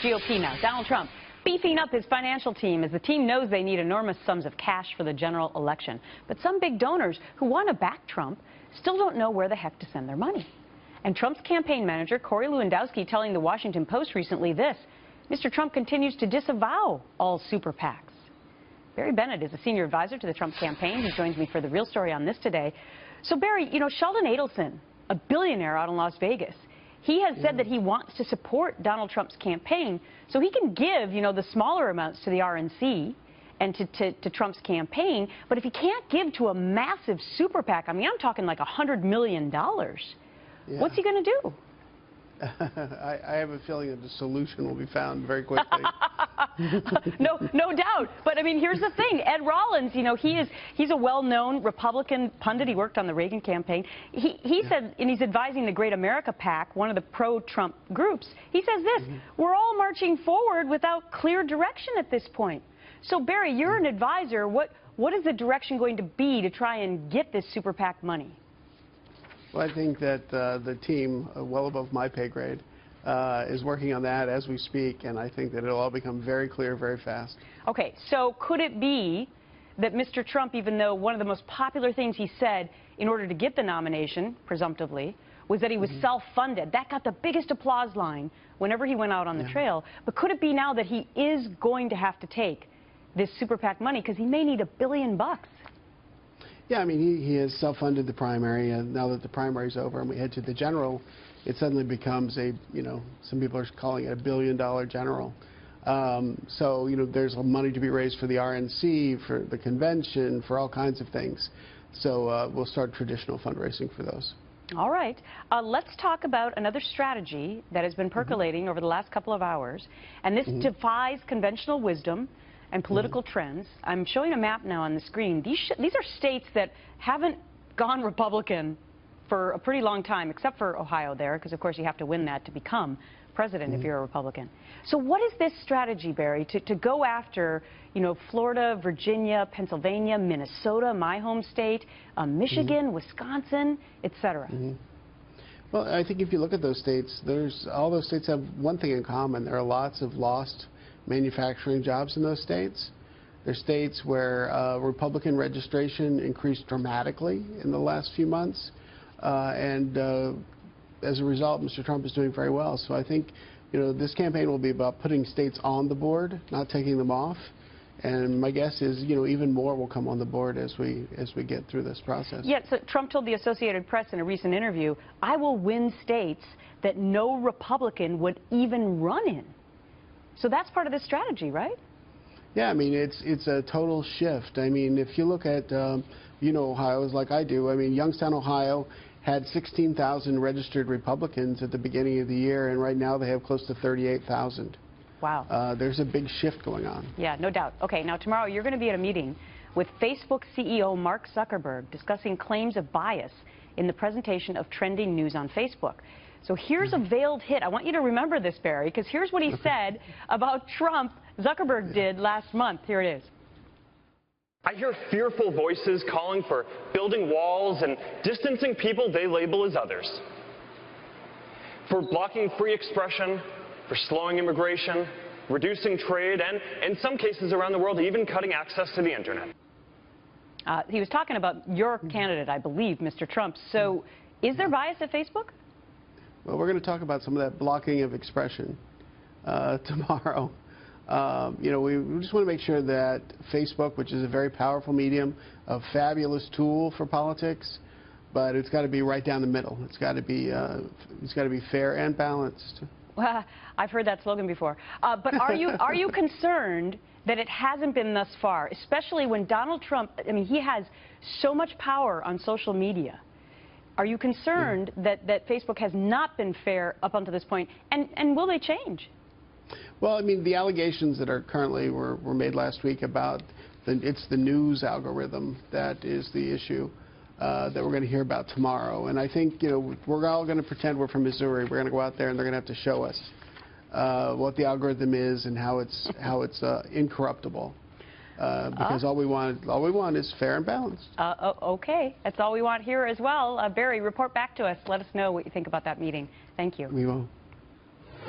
GOP now. Donald Trump beefing up his financial team as the team knows they need enormous sums of cash for the general election. But some big donors who want to back Trump still don't know where the heck to send their money. And Trump's campaign manager, Corey Lewandowski, telling the Washington Post recently this: Mr. Trump continues to disavow all super PACs. Barry Bennett is a senior advisor to the Trump campaign. He joins me for the real story on this today. So, Barry, you know, Sheldon Adelson, a billionaire out in Las Vegas, he has said that he wants to support Donald Trump's campaign so he can give, you know, the smaller amounts to the RNC and to Trump's campaign. But if he can't give to a massive super PAC, I mean, I'm talking like $100 million. Yeah. What's he going to do? I have a feeling that the solution will be found very quickly. No doubt. But I mean, here's the thing. Ed Rollins, you know, he's a well-known Republican pundit. He worked on the Reagan campaign. He said, and he's advising the Great America PAC, one of the pro-Trump groups. He says this: we're all marching forward without clear direction at this point. So, Barry, you're an advisor. What is the direction going to be to try and get this super PAC money? Well, I think that the team, well above my pay grade, is working on that as we speak, and I think that it'll all become very clear very fast. Okay, so could it be that Mr. Trump, even though one of the most popular things he said in order to get the nomination, presumptively, was that he was self-funded? That got the biggest applause line whenever he went out on the trail. But could it be now that he is going to have to take this super PAC money because he may need $1 billion? Yeah, I mean, he has self-funded the primary, and now that the primary's over and we head to the general, it suddenly becomes a, you know, some people are calling it $1 billion general. So, you know, there's money to be raised for the RNC, for the convention, for all kinds of things. So we'll start traditional fundraising for those. All right. Let's talk about another strategy that has been percolating over the last couple of hours, and this defies conventional wisdom and political trends. I'm showing a map now on the screen. These are states that haven't gone Republican for a pretty long time, except for Ohio there, because of course you have to win that to become president if you're a Republican. So what is this strategy, Barry, to go after, you know, Florida, Virginia, Pennsylvania, Minnesota, my home state, Michigan, Wisconsin, etc.? Well, I think if you look at those states, all those states have one thing in common. There are lots of lost manufacturing jobs in those states. They're states where Republican registration increased dramatically in the last few months, and as a result, Mr. Trump is doing very well. So I think, you know, this campaign will be about putting states on the board, not taking them off. And my guess is, you know, even more will come on the board as we get through this process. Yeah, so Trump told the Associated Press in a recent interview, "I will win states that no Republican would even run in." So that's part of this strategy, right? Yeah, I mean, it's a total shift. I mean, if you look at, you know, Ohio, like I do. I mean, Youngstown, Ohio had 16,000 registered Republicans at the beginning of the year, and right now they have close to 38,000. Wow. There's a big shift going on. Yeah, no doubt. Okay, now tomorrow you're going to be at a meeting with Facebook CEO Mark Zuckerberg discussing claims of bias in the presentation of trending news on Facebook. So here's a veiled hit. I want you to remember this, Barry, because here's what he said about Trump. Zuckerberg did last month. Here it is. I hear fearful voices calling for building walls and distancing people they label as others, for blocking free expression, for slowing immigration, reducing trade, and in some cases around the world, even cutting access to the internet. He was talking about your candidate, I believe, Mr. Trump. So is there bias at Facebook? Well, we're going to talk about some of that blocking of expression tomorrow. You know, we just want to make sure that Facebook, which is a very powerful medium, a fabulous tool for politics, but it's got to be right down the middle. It's got to be fair and balanced. Well, I've heard that slogan before. But are you concerned that it hasn't been thus far, especially when Donald Trump, I mean, he has so much power on social media? Are you concerned that Facebook has not been fair up until this point, and will they change? Well, I mean, the allegations that are currently were made last week about it's the news algorithm that is the issue that we're going to hear about tomorrow. And I think, you know, we're all going to pretend we're from Missouri. We're going to go out there and they're going to have to show us what the algorithm is and how it's incorruptible. Because all we want is fair and balanced. Okay, that's all we want here as well. Barry, report back to us. Let us know what you think about that meeting. Thank you. We will.